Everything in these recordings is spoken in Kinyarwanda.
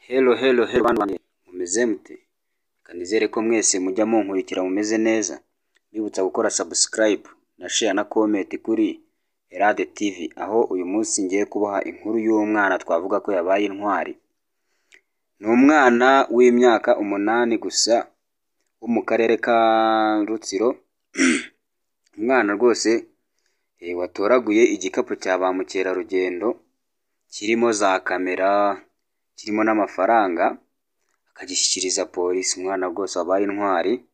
Hello bantu banjye mumeze mute? Kanizere ko mwese mujya munkurikira mumeze neza. Bibutsa gukora subscribe na share na comment kuri Elade TV, aho uyu munsi ngiye kubaha inkuru y'umwana twavuga ko yabaye intwari. Ni umwana w'imyaka 8 gusa wo mu karere ka Rutsiro. Umwana rwose watoraguye igikapu cya ba mukerarugendo kirimo za kamera, kirimo n'amafaranga, akagishyikiriza polisi. Umwana rwose wabaye intwari.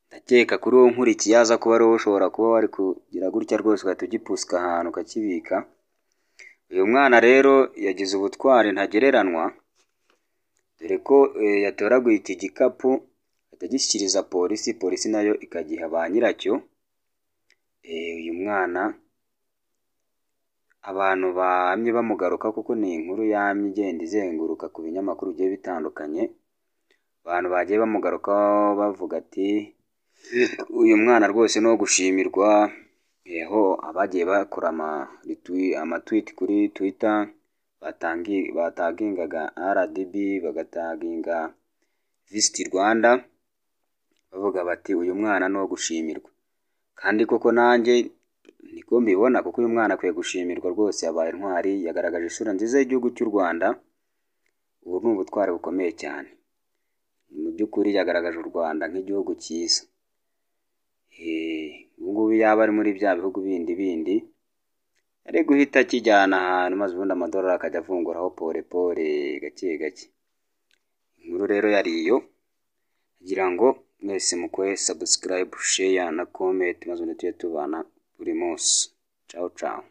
Ndakeka kuri wowe nkurikiye aza kuba ari wowe ushobora kuba wari kugira gutya rwose ugahita ugipusika ahantu ukakibika. Uyu mwana rero yagize ubutwari ntagereranywa, dore ko yatoraguye iki gikapu atagishyikiriza polisi, polisi nayo ikagiha ba nyiracyo. Uyu mwana abantu bamye bamugaruka kuko ni inkuru yamye igenda izenguruka ku binyamakuru bigiye bitandukanye. Abantu bagiye bamugarukaho bavuga ati uyu mwana rwose no gushimirwa. Aho abagiye bakora amatweet kuri Twitter batagingaga RDB, bagataginga Visit Rwanda, bavuga bati uyu mwana no gushimirwa. Kandi koko nanjye niko mbibona, kuko uyu mwana akwiye gushimirwa rwose. Yabaye intwari, yagaragaje isura nziza y'igihugu cy'u Rwanda. Ubu ni ubutwari bukomeye cyane. Mu by'ukuri yagaragaje u Rwanda nk'igihugu cyiza. Ubu ngubu yaba ari muri bya bihugu bindi ari guhita akijyana ahantu, maze ubundi amadolari akajya avunguraho pole gake gake. Inkuru rero yari iyo, kugira ngo mwese mukore subscribe, share na comment, maze tujye tubana buri munsi. Ciao ciao.